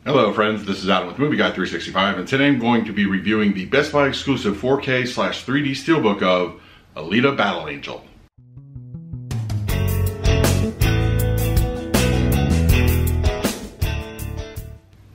Hello friends, this is Adam with Movie Guy 365, and today I'm going to be reviewing the Best Buy exclusive 4K/3D Steelbook of Alita Battle Angel.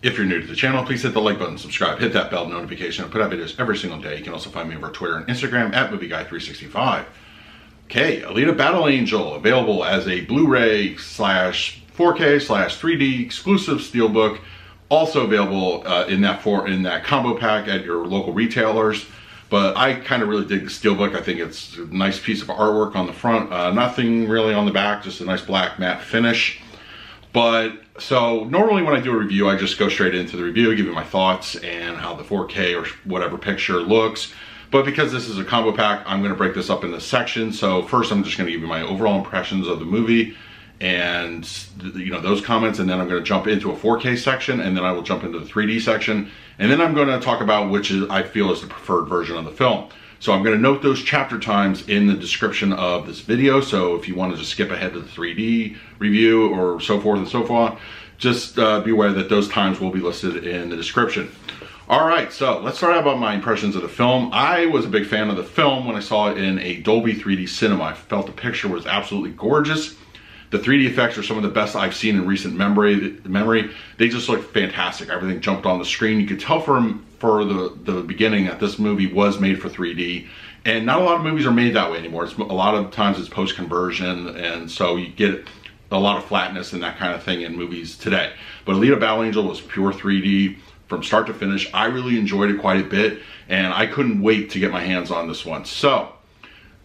If you're new to the channel, please hit the like button, subscribe, hit that bell notification. I put out videos every single day. You can also find me over Twitter and Instagram at Movie Guy 365. Okay, Alita Battle Angel, available as a Blu-ray/4K/3D exclusive Steelbook. Also available in that combo pack at your local retailers. But I kind of really dig the Steelbook. I think it's a nice piece of artwork on the front. Nothing really on the back, just a nice black matte finish. But so normally when I do a review, I just go straight into the review, give you my thoughts and how the 4K or whatever picture looks. But because this is a combo pack, I'm going to break this up into sections. So first I'm just going to give you my overall impressions of the movie and those comments, and then I'm going to jump into a 4K section, and then I will jump into the 3D section, and then I'm going to talk about which I feel is the preferred version of the film. So I'm going to note those chapter times in the description of this video, so if you want to just skip ahead to the 3D review or so forth and so on, just be aware that those times will be listed in the description. Alright, so let's start out about my impressions of the film. I was a big fan of the film when I saw it in a Dolby 3D cinema. I felt the picture was absolutely gorgeous. The 3D effects are some of the best I've seen in recent memory. They just look fantastic. Everything jumped on the screen. You could tell from the beginning that this movie was made for 3D. And not a lot of movies are made that way anymore. A lot of times it's post-conversion, and so you get a lot of flatness and that kind of thing in movies today. But Alita Battle Angel was pure 3D from start to finish. I really enjoyed it quite a bit, and I couldn't wait to get my hands on this one. So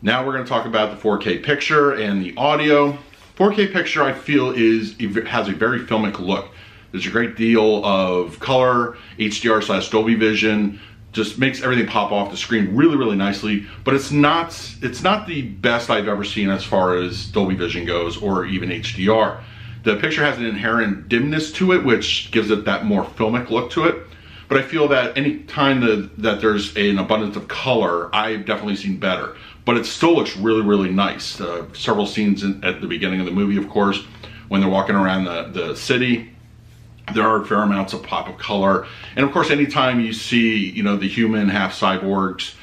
now we're going to talk about the 4K picture and the audio. 4K picture, I feel, has a very filmic look. There's a great deal of color, HDR/Dolby Vision, just makes everything pop off the screen really, really nicely. But it's not the best I've ever seen as far as Dolby Vision goes, or even HDR. The picture has an inherent dimness to it, which gives it that more filmic look to it. But I feel that any time that there's an abundance of color, I've definitely seen better. But it still looks really, really nice. Several scenes at the beginning of the movie, of course, when they're walking around the city, there are fair amounts of pop of color. And of course, anytime you see, the human half cyborgs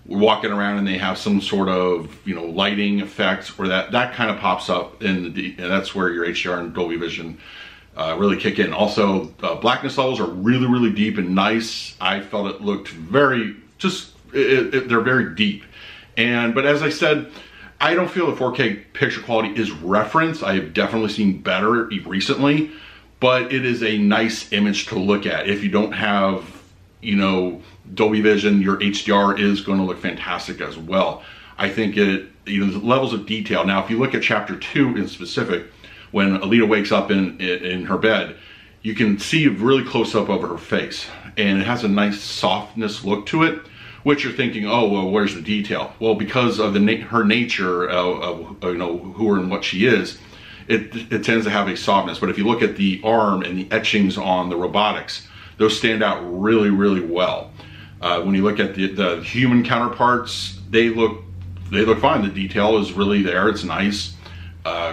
walking around and they have some sort of, lighting effects, or that kind of pops up, and that's where your HDR and Dolby Vision really kick in. Also, blackness levels are really, really deep and nice. I felt it looked very, they're very deep. But as I said, I don't feel the 4K picture quality is reference. I have definitely seen better recently, but it is a nice image to look at. If you don't have, Dolby Vision, your HDR is going to look fantastic as well. I think the levels of detail. Now, if you look at chapter 2 in specific, when Alita wakes up in her bed, you can see a really close up over her face, and it has a nice softness look to it, which you're thinking, oh, well, where's the detail? Well, because of her nature of who and what she is, it tends to have a softness. But if you look at the arm and the etchings on the robotics, those stand out really, really well. When you look at the human counterparts, they look fine. The detail is really there. It's nice.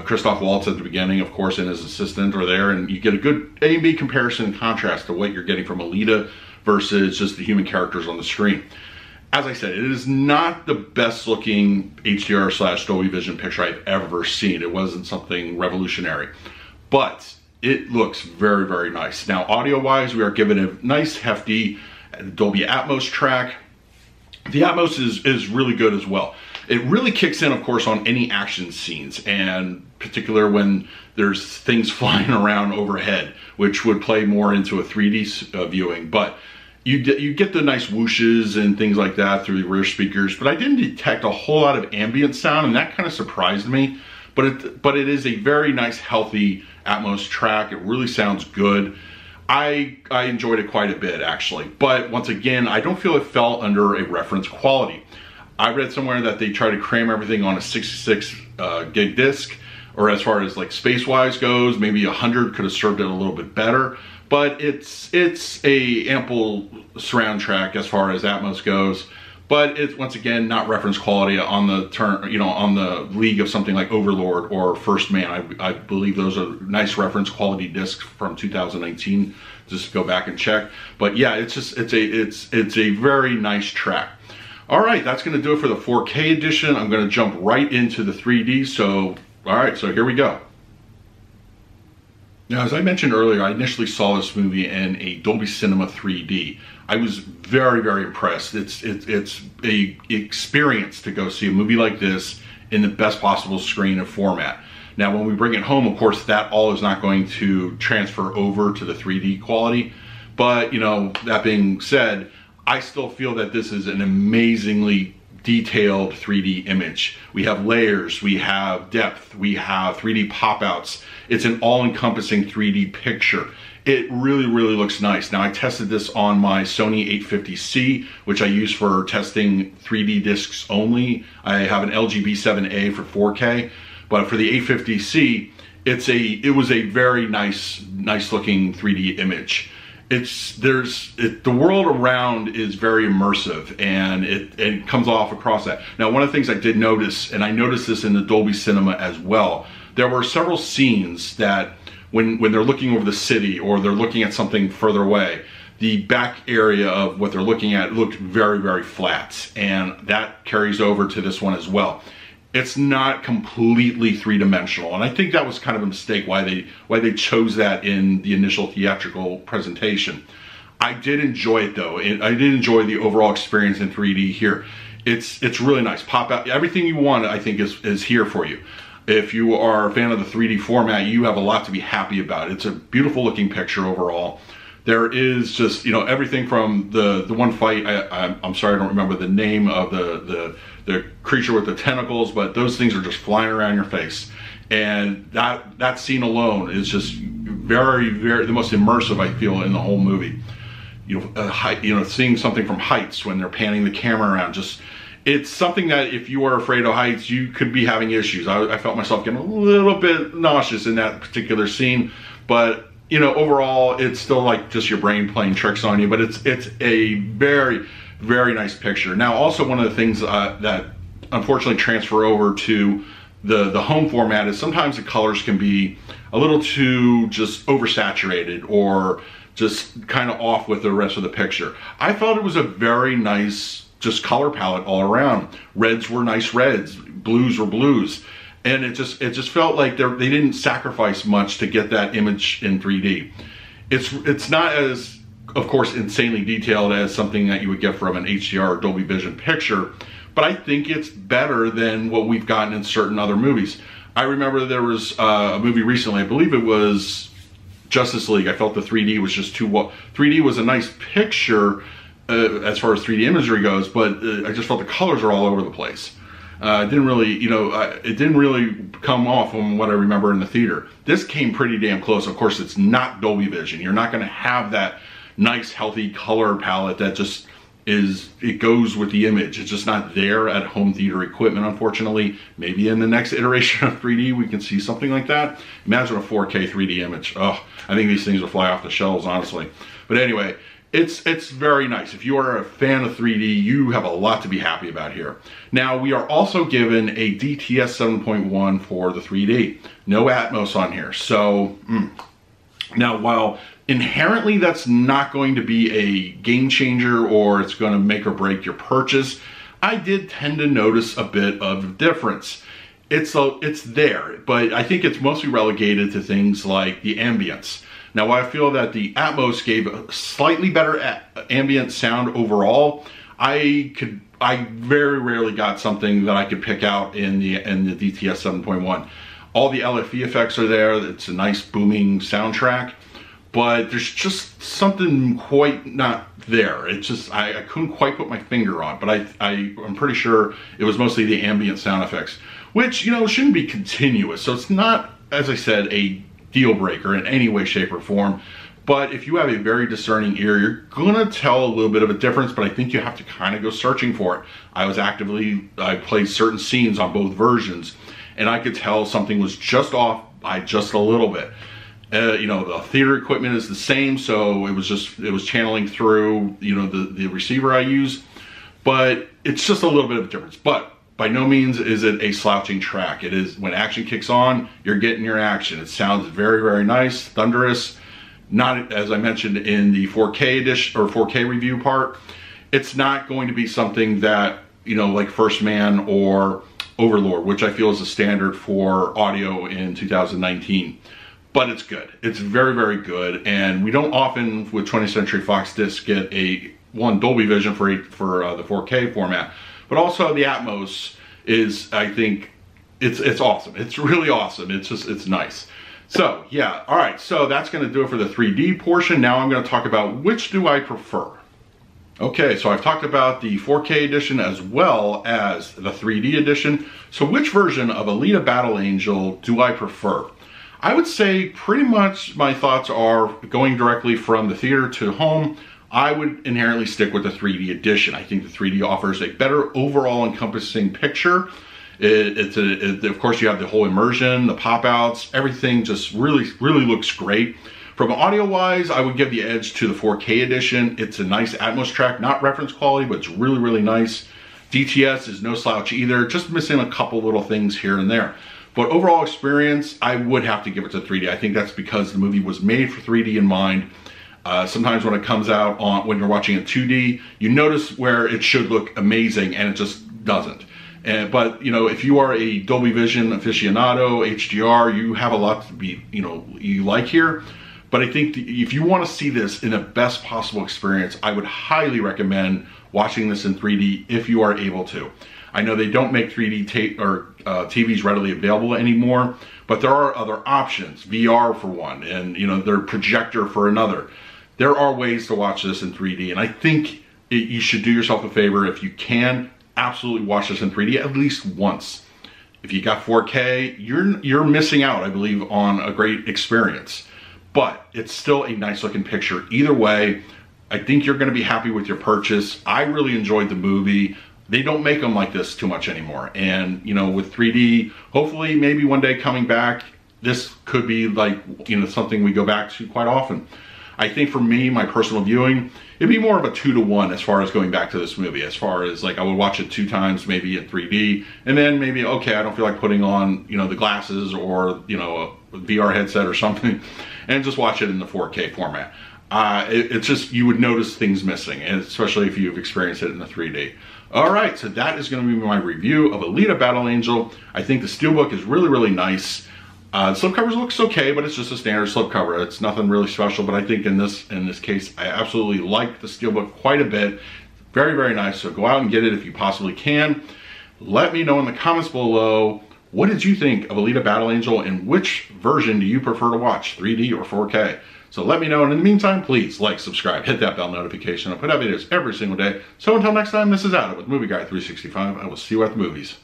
Christoph Waltz at the beginning, of course, and his assistant are there, and you get a good A and B comparison and contrast to what you're getting from Alita versus just the human characters on the screen. As I said, it is not the best looking HDR/Dolby Vision picture I've ever seen. It wasn't something revolutionary, but it looks very, very nice. Now, audio-wise, we are given a nice, hefty Dolby Atmos track. The Atmos is really good as well. It really kicks in, of course, on any action scenes, and particular when there's things flying around overhead, which would play more into a 3D viewing. But you get the nice whooshes and things like that through the rear speakers, but I didn't detect a whole lot of ambient sound, and that kind of surprised me. But it is a very nice, healthy Atmos track. It really sounds good. I enjoyed it quite a bit, actually. But once again, I don't feel it fell under a reference quality. I read somewhere that they try to cram everything on a 66 gig disc, or as far as like space-wise goes, maybe 100 could have served it a little bit better. But it's a ample surround track as far as Atmos goes. but it's once again not reference quality on the turn, you know, on the league of something like Overlord or First Man. I believe those are nice reference quality discs from 2019. Just go back and check. But yeah, it's a very nice track. All right, that's going to do it for the 4K edition. I'm going to jump right into the 3D. So, all right, so here we go. Now, as I mentioned earlier, I initially saw this movie in a Dolby Cinema 3D. I was very, very impressed. It's a experience to go see a movie like this in the best possible screen and format. Now, when we bring it home, of course, that all is not going to transfer over to the 3D quality. But, you know, that being said, I still feel that this is an amazingly detailed 3D image. We have layers, we have depth, we have 3D pop-outs. It's an all-encompassing 3D picture. It really, really looks nice. Now, I tested this on my Sony 850C, which I use for testing 3D discs only. I have an LG B7A for 4K, but for the 850C, it was a very nice looking 3D image. The world around is very immersive, and it comes off across that. Now, one of the things I did notice, and I noticed this in the Dolby Cinema as well, there were several scenes that when they're looking over the city or they're looking at something further away, the back area of what they're looking at looked very, very flat, and that carries over to this one as well. It's not completely three-dimensional, and I think that was kind of a mistake why they chose that in the initial theatrical presentation. I did enjoy it though. I did enjoy the overall experience in 3D here. It's really nice. Pop out everything you want, I think, is here for you. If you are a fan of the 3D format, you have a lot to be happy about. It's a beautiful looking picture overall. There is just, you know, everything from the one fight. I'm sorry, I don't remember the name of the creature with the tentacles, but those things are just flying around your face, and that scene alone is just very, very the most immersive I feel in the whole movie. You know, seeing something from heights when they're panning the camera around, it's something that if you are afraid of heights, you could be having issues. I felt myself getting a little bit nauseous in that particular scene, but you know, overall, it's still like just your brain playing tricks on you, but it's a very, very nice picture. Now, also one of the things that unfortunately transfer over to the home format is sometimes the colors can be a little too just oversaturated or just kind of off with the rest of the picture. I felt it was a very nice just color palette all around. Reds were nice reds, blues were blues. And it just felt like they didn't sacrifice much to get that image in 3D. It's not as, of course, insanely detailed as something that you would get from an HDR or Dolby Vision picture, but I think it's better than what we've gotten in certain other movies. I remember there was a movie recently, I believe it was Justice League. I felt the 3D was just too well. 3D was a nice picture as far as 3D imagery goes, but I just felt the colors are all over the place. It didn't really, you know, it didn't really come off from what I remember in the theater. This came pretty damn close. Of course, it's not Dolby Vision. You're not going to have that nice, healthy color palette that just it goes with the image. It's just not there at home theater equipment, unfortunately. Maybe in the next iteration of 3D, we can see something like that. Imagine a 4K 3D image. Oh, I think these things will fly off the shelves, honestly. But anyway, it's very nice. If you are a fan of 3D, you have a lot to be happy about here. Now, we are also given a DTS 7.1 for the 3D. No Atmos on here. So, now while inherently that's not going to be a game changer or it's going to make or break your purchase, I did tend to notice a bit of difference. It's there, but I think it's mostly relegated to things like the ambience. Now, while I feel that the Atmos gave a slightly better ambient sound overall, I very rarely got something that I could pick out in the DTS 7.1. All the LFE effects are there. It's a nice booming soundtrack, but there's just something quite not there. It's just, I couldn't quite put my finger on, but I'm pretty sure it was mostly the ambient sound effects, which, you know, shouldn't be continuous. So it's not, as I said, a deal breaker in any way, shape, or form. But if you have a very discerning ear, you're gonna tell a little bit of a difference, but I think you have to kind of go searching for it. I played certain scenes on both versions, and I could tell something was just off by just a little bit. You know, the theater equipment is the same, so it was channeling through, you know, the receiver I use. but it's just a little bit of a difference. But by no means is it a slouching track. It is, when action kicks on, you're getting your action. It sounds very, very nice, thunderous. Not, as I mentioned in the 4K edition or 4K review part, it's not going to be something that, you know, like First Man or Overlord, which I feel is a standard for audio in 2019. But it's good. It's very, very good. And we don't often, with 20th Century Fox discs, get a Dolby Vision for the 4K format. But also the Atmos is, I think, it's awesome. It's really awesome. It's nice. So yeah, all right. So that's going to do it for the 3D portion. Now I'm going to talk about which do I prefer. Okay, so I've talked about the 4K edition as well as the 3D edition. So which version of Alita Battle Angel do I prefer? I would say pretty much my thoughts are going directly from the theater to home. I would inherently stick with the 3D edition. I think the 3D offers a better overall encompassing picture. Of course, you have the whole immersion, the pop-outs, everything just really looks great. From audio-wise, I would give the edge to the 4K edition. It's a nice Atmos track, not reference quality, but it's really nice. DTS is no slouch either, just missing a couple little things here and there. But overall experience, I would have to give it to 3D. I think that's because the movie was made for 3D in mind. Sometimes when it comes out when you're watching it 2D, you notice where it should look amazing and it just doesn't. But you know, if you are a Dolby Vision aficionado, HDR, you have a lot to be, you like here. But I think if you want to see this in the best possible experience, I would highly recommend watching this in 3D if you are able to. I know they don't make 3D TVs readily available anymore, but there are other options. VR for one, and their projector for another. There are ways to watch this in 3D, and I think you should do yourself a favor if you can. Absolutely watch this in 3D at least once. If you got 4K, you're missing out, I believe, on a great experience. But it's still a nice looking picture. Either way, I think you're going to be happy with your purchase. I really enjoyed the movie. They don't make them like this too much anymore. And, with 3D, hopefully maybe one day coming back, this could be like, something we go back to quite often. I think for me, my personal viewing, it'd be more of a 2-to-1 as far as going back to this movie. As far as like, I would watch it 2 times, maybe in 3D, and then maybe, okay, I don't feel like putting on, the glasses or, a VR headset or something, and just watch it in the 4K format. It's just, you would notice things missing, and especially if you've experienced it in the 3D. All right, so that is going to be my review of Alita Battle Angel. I think the Steelbook is really nice. The slipcover looks okay, but it's just a standard slipcover. It's nothing really special, but I think in this case, I absolutely like the Steelbook quite a bit. Very nice, so go out and get it if you possibly can. Let me know in the comments below, what did you think of Alita Battle Angel, and which version do you prefer to watch, 3D or 4K? So let me know, and in the meantime, please like, subscribe, hit that bell notification. I put out videos every single day. So until next time, this is Adam with Movie Guy 365. I will see you at the movies.